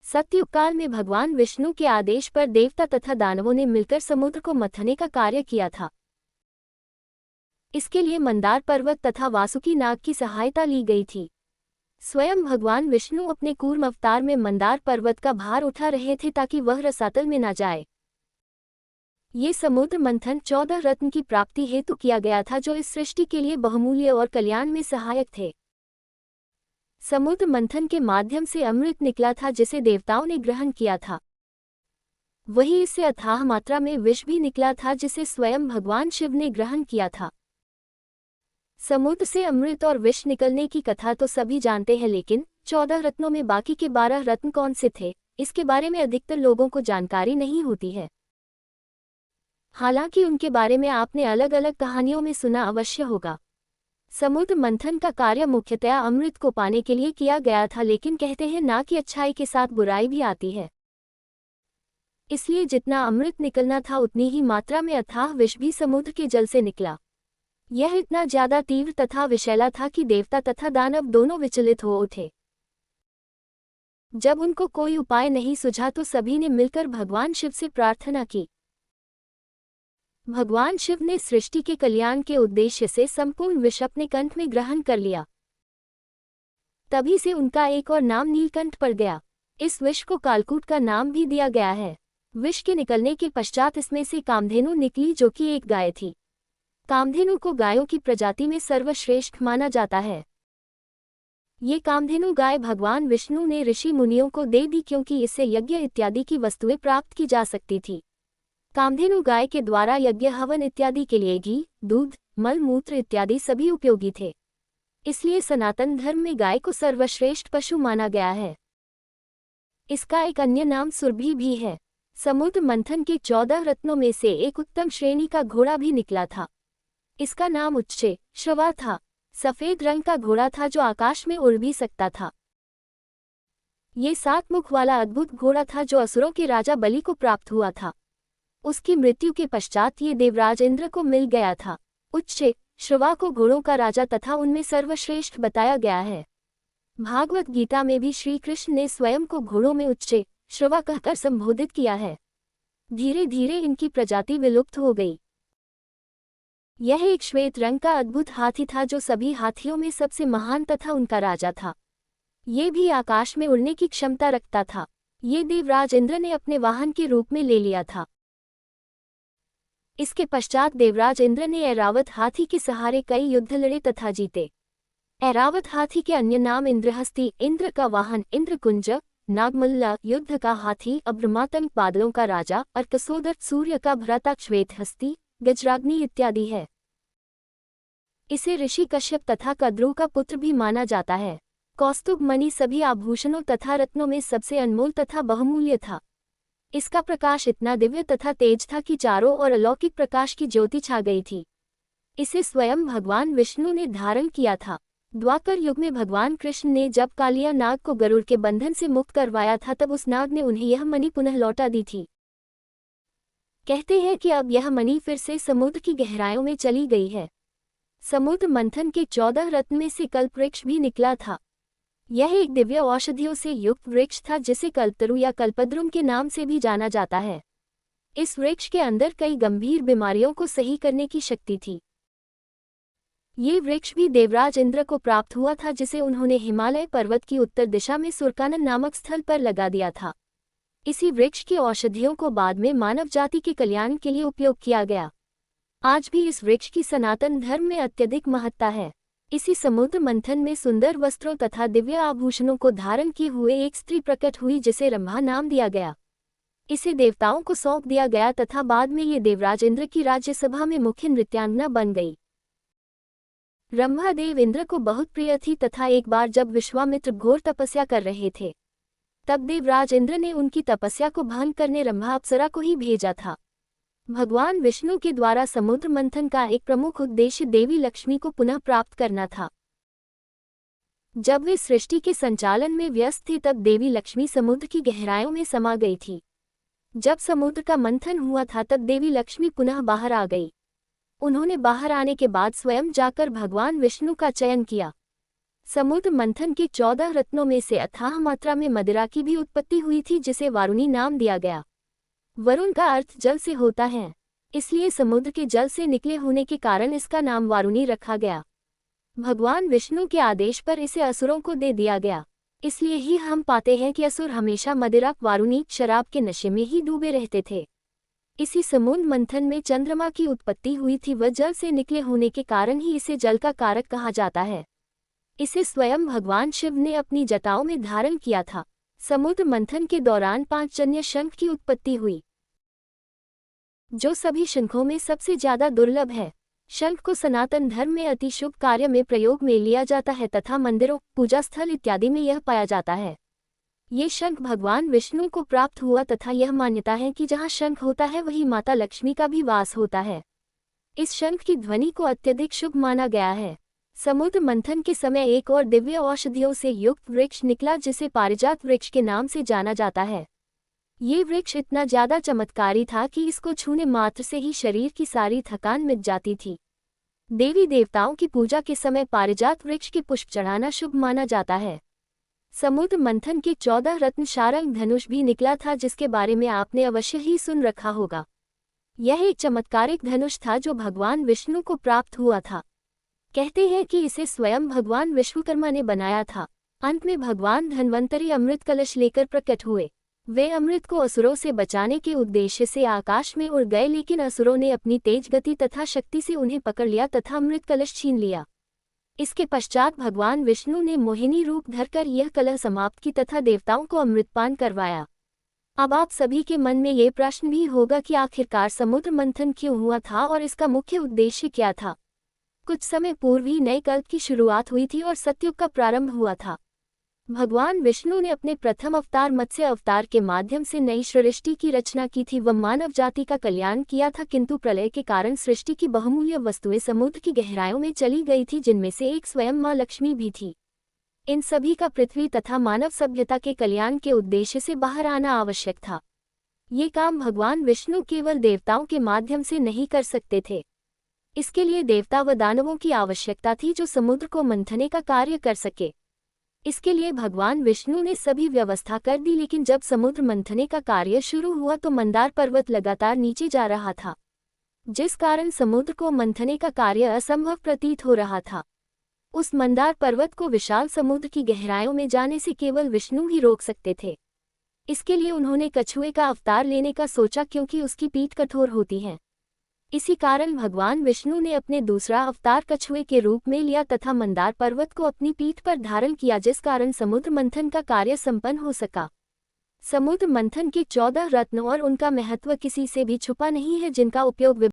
सतयुग काल में भगवान विष्णु के आदेश पर देवता तथा दानवों ने मिलकर समुद्र को मंथने का कार्य किया था। इसके लिए मंदार पर्वत तथा वासुकी नाग की सहायता ली गई थी। स्वयं भगवान विष्णु अपने कूर्म अवतार में मंदार पर्वत का भार उठा रहे थे ताकि वह रसातल में न जाए। ये समुद्र मंथन 14 रत्न की प्राप्ति हेतु किया गया था जो इस सृष्टि के लिए बहुमूल्य और कल्याण में सहायक थे। समुद्र मंथन के माध्यम से अमृत निकला था जिसे देवताओं ने ग्रहण किया था। वहीं इससे अथाह मात्रा में विष भी निकला था जिसे स्वयं भगवान शिव ने ग्रहण किया था। समुद्र से अमृत और विष निकलने की कथा तो सभी जानते हैं, लेकिन 14 रत्नों में बाकी के 12 रत्न कौन से थे, इसके बारे में अधिकतर लोगों को जानकारी नहीं होती है। हालांकि उनके बारे में आपने अलग अलग कहानियों में सुना अवश्य होगा। समुद्र मंथन का कार्य मुख्यतया अमृत को पाने के लिए किया गया था, लेकिन कहते हैं ना कि अच्छाई के साथ बुराई भी आती है। इसलिए जितना अमृत निकलना था उतनी ही मात्रा में अथाह विष भी समुद्र के जल से निकला। यह इतना ज्यादा तीव्र तथा विषैला था कि देवता तथा दानव दोनों विचलित हो उठे। जब उनको कोई उपाय नहीं सूझा तो सभी ने मिलकर भगवान शिव से प्रार्थना की। भगवान शिव ने सृष्टि के कल्याण के उद्देश्य से संपूर्ण विष अपने कंठ में ग्रहण कर लिया। तभी से उनका एक और नाम नीलकंठ पड़ गया। इस विष को कालकूट का नाम भी दिया गया है। विष के निकलने के पश्चात इसमें से कामधेनु निकली जो कि एक गाय थी। कामधेनु को गायों की प्रजाति में सर्वश्रेष्ठ माना जाता है। ये कामधेनु गाय भगवान विष्णु ने ऋषि मुनियों को दे दी क्योंकि इससे यज्ञ इत्यादि की वस्तुएं प्राप्त की जा सकती थी। कामधेनु गाय के द्वारा यज्ञ हवन इत्यादि के लिए घी, दूध, मल मूत्र इत्यादि सभी उपयोगी थे। इसलिए सनातन धर्म में गाय को सर्वश्रेष्ठ पशु माना गया है। इसका एक अन्य नाम सुरभि भी है। समुद्र मंथन के 14 रत्नों में से एक उत्तम श्रेणी का घोड़ा भी निकला था। इसका नाम उच्चे श्रवा था। सफेद रंग का घोड़ा था जो आकाश में उड़ भी सकता था। ये 7 मुख वाला अद्भुत घोड़ा था जो असुरों के राजा बलि को प्राप्त हुआ था। उसकी मृत्यु के पश्चात ये देवराज इंद्र को मिल गया था। उच्चे श्रवा को घोड़ों का राजा तथा उनमें सर्वश्रेष्ठ बताया गया है। भागवत गीता में भी श्री कृष्ण ने स्वयं को घोड़ों में उच्चे श्रवा कहकर संबोधित किया है। धीरे धीरे इनकी प्रजाति विलुप्त हो गई। यह एक श्वेत रंग का अद्भुत हाथी था जो सभी हाथियों में सबसे महान तथा उनका राजा था। ये भी आकाश में उड़ने की क्षमता रखता था। ये देवराज इंद्र ने अपने वाहन के रूप में ले लिया था। इसके पश्चात देवराज इंद्र ने ऐरावत हाथी के सहारे कई युद्ध लड़े तथा जीते। ऐरावत हाथी के अन्य नाम इंद्रहस्ती, इंद्र का वाहन, इंद्रकुंज, नागमल्ला, युद्ध का हाथी, अब्रमातंक, बादलों का राजा, अर्कसोदर, सूर्य का भ्राता, श्वेतहस्ती, गजराग्नि इत्यादि है। इसे ऋषि कश्यप तथा कद्रू का पुत्र भी माना जाता है। कौस्तुभ मणि सभी आभूषणों तथा रत्नों में सबसे अनमोल तथा बहुमूल्य था। इसका प्रकाश इतना दिव्य तथा तेज था कि चारों ओर अलौकिक प्रकाश की ज्योति छा गई थी। इसे स्वयं भगवान विष्णु ने धारण किया था। द्वापर युग में भगवान कृष्ण ने जब कालिया नाग को गरुड़ के बंधन से मुक्त करवाया था तब उस नाग ने उन्हें यह मणि पुनः लौटा दी थी। कहते हैं कि अब यह मणि फिर से समुद्र की गहराइयों में चली गई है। समुद्र मंथन के 14 रत्न में से कल्पवृक्ष भी निकला था। यह एक दिव्य औषधियों से युक्त वृक्ष था जिसे कल्पतरु या कल्पद्रुम के नाम से भी जाना जाता है। इस वृक्ष के अंदर कई गंभीर बीमारियों को सही करने की शक्ति थी। ये वृक्ष भी देवराज इंद्र को प्राप्त हुआ था जिसे उन्होंने हिमालय पर्वत की उत्तर दिशा में सुरकानन नामक स्थल पर लगा दिया था। इसी वृक्ष की औषधियों को बाद में मानव जाति के कल्याण के लिए उपयोग किया गया। आज भी इस वृक्ष की सनातन धर्म में अत्यधिक महत्ता है। इसी समुद्र मंथन में सुंदर वस्त्रों तथा दिव्य आभूषणों को धारण किए हुए एक स्त्री प्रकट हुई जिसे रंभा नाम दिया गया। इसे देवताओं को सौंप दिया गया तथा बाद में ये देवराज इंद्र की राज्यसभा में मुख्य नृत्यांगना बन गई। रंभा देव इंद्र को बहुत प्रिय थी तथा एक बार जब विश्वामित्र घोर तपस्या कर रहे थे तब देवराज इंद्र ने उनकी तपस्या को भंग करने रंभा अप्सरा को ही भेजा था। भगवान विष्णु के द्वारा समुद्र मंथन का एक प्रमुख उद्देश्य देवी लक्ष्मी को पुनः प्राप्त करना था। जब वे सृष्टि के संचालन में व्यस्त थे तब देवी लक्ष्मी समुद्र की गहराइयों में समा गई थी। जब समुद्र का मंथन हुआ था तब देवी लक्ष्मी पुनः बाहर आ गई। उन्होंने बाहर आने के बाद स्वयं जाकर भगवान विष्णु का चयन किया। समुद्र मंथन के 14 रत्नों में से अथाह मात्रा में मदिरा की भी उत्पत्ति हुई थी, जिसे वारुणी नाम दिया गया। वरुण का अर्थ जल से होता है, इसलिए समुद्र के जल से निकले होने के कारण इसका नाम वारुणी रखा गया। भगवान विष्णु के आदेश पर इसे असुरों को दे दिया गया, इसलिए ही हम पाते हैं कि असुर हमेशा मदिरा वारुणी शराब के नशे में ही डूबे रहते थे। इसी समुद्र मंथन में चंद्रमा की उत्पत्ति हुई थी, वह जल से निकले होने के कारण ही इसे जल का कारक कहा जाता है। इसे स्वयं भगवान शिव ने अपनी जटाओं में धारण किया था। समुद्र मंथन के दौरान 5 जन्य शंख की उत्पत्ति हुई, जो सभी शंखों में सबसे ज्यादा दुर्लभ है। शंख को सनातन धर्म में अति शुभ कार्य में प्रयोग में लिया जाता है तथा मंदिरों, पूजा स्थल इत्यादि में यह पाया जाता है। ये शंख भगवान विष्णु को प्राप्त हुआ तथा यह मान्यता है कि जहाँ शंख होता है वहीं माता लक्ष्मी का भी वास होता है। इस शंख की ध्वनि को अत्यधिक शुभ माना गया है। समुद्र मंथन के समय एक और दिव्य औषधियों से युक्त वृक्ष निकला, जिसे पारिजात वृक्ष के नाम से जाना जाता है। ये वृक्ष इतना ज्यादा चमत्कारी था कि इसको छूने मात्र से ही शरीर की सारी थकान मिट जाती थी। देवी देवताओं की पूजा के समय पारिजात वृक्ष के पुष्प चढ़ाना शुभ माना जाता है। समुद्र मंथन के 14 रत्न शारंग धनुष भी निकला था, जिसके बारे में आपने अवश्य ही सुन रखा होगा। यह एक चमत्कारिक धनुष था जो भगवान विष्णु को प्राप्त हुआ था। कहते हैं कि इसे स्वयं भगवान विश्वकर्मा ने बनाया था। अंत में भगवान धन्वंतरी अमृत कलश लेकर प्रकट हुए। वे अमृत को असुरों से बचाने के उद्देश्य से आकाश में उड़ गए, लेकिन असुरों ने अपनी तेज गति तथा शक्ति से उन्हें पकड़ लिया तथा अमृत कलश छीन लिया। इसके पश्चात भगवान विष्णु ने मोहिनी रूप धरकर यह कलह समाप्त की तथा देवताओं को अमृतपान करवाया। अब आप सभी के मन में ये प्रश्न भी होगा कि आखिरकार समुद्र मंथन क्यों हुआ था और इसका मुख्य उद्देश्य क्या था। कुछ समय पूर्व ही नए कल्प की शुरुआत हुई थी और सतयुग का प्रारंभ हुआ था। भगवान विष्णु ने अपने प्रथम अवतार मत्स्य अवतार के माध्यम से नई सृष्टि की रचना की थी, व मानव जाति का कल्याण किया था, किंतु प्रलय के कारण सृष्टि की बहुमूल्य वस्तुएं समुद्र की गहराइयों में चली गई थी, जिनमें से एक स्वयं मां लक्ष्मी भी थी। इन सभी का पृथ्वी तथा मानव सभ्यता के कल्याण के उद्देश्य से बाहर आना आवश्यक था। ये काम भगवान विष्णु केवल देवताओं के माध्यम से नहीं कर सकते थे। इसके लिए देवता व दानवों की आवश्यकता थी जो समुद्र को मंथने का कार्य कर सके। इसके लिए भगवान विष्णु ने सभी व्यवस्था कर दी, लेकिन जब समुद्र मंथने का कार्य शुरू हुआ तो मंदार पर्वत लगातार नीचे जा रहा था, जिस कारण समुद्र को मंथने का कार्य असंभव प्रतीत हो रहा था। उस मंदार पर्वत को विशाल समुद्र की गहराइयों में जाने से केवल विष्णु ही रोक सकते थे। इसके लिए उन्होंने कछुए का अवतार लेने का सोचा, क्योंकि उसकी पीठ कठोर होती है। इसी कारण भगवान विष्णु ने अपने दूसरा अवतार कछुए के रूप में लिया तथा मंदार पर्वत को अपनी पीठ पर धारण किया, जिस कारण समुद्र मंथन का कार्य संपन्न हो सका। समुद्र मंथन के 14 रत्न और उनका महत्व किसी से भी छुपा नहीं है, जिनका उपयोग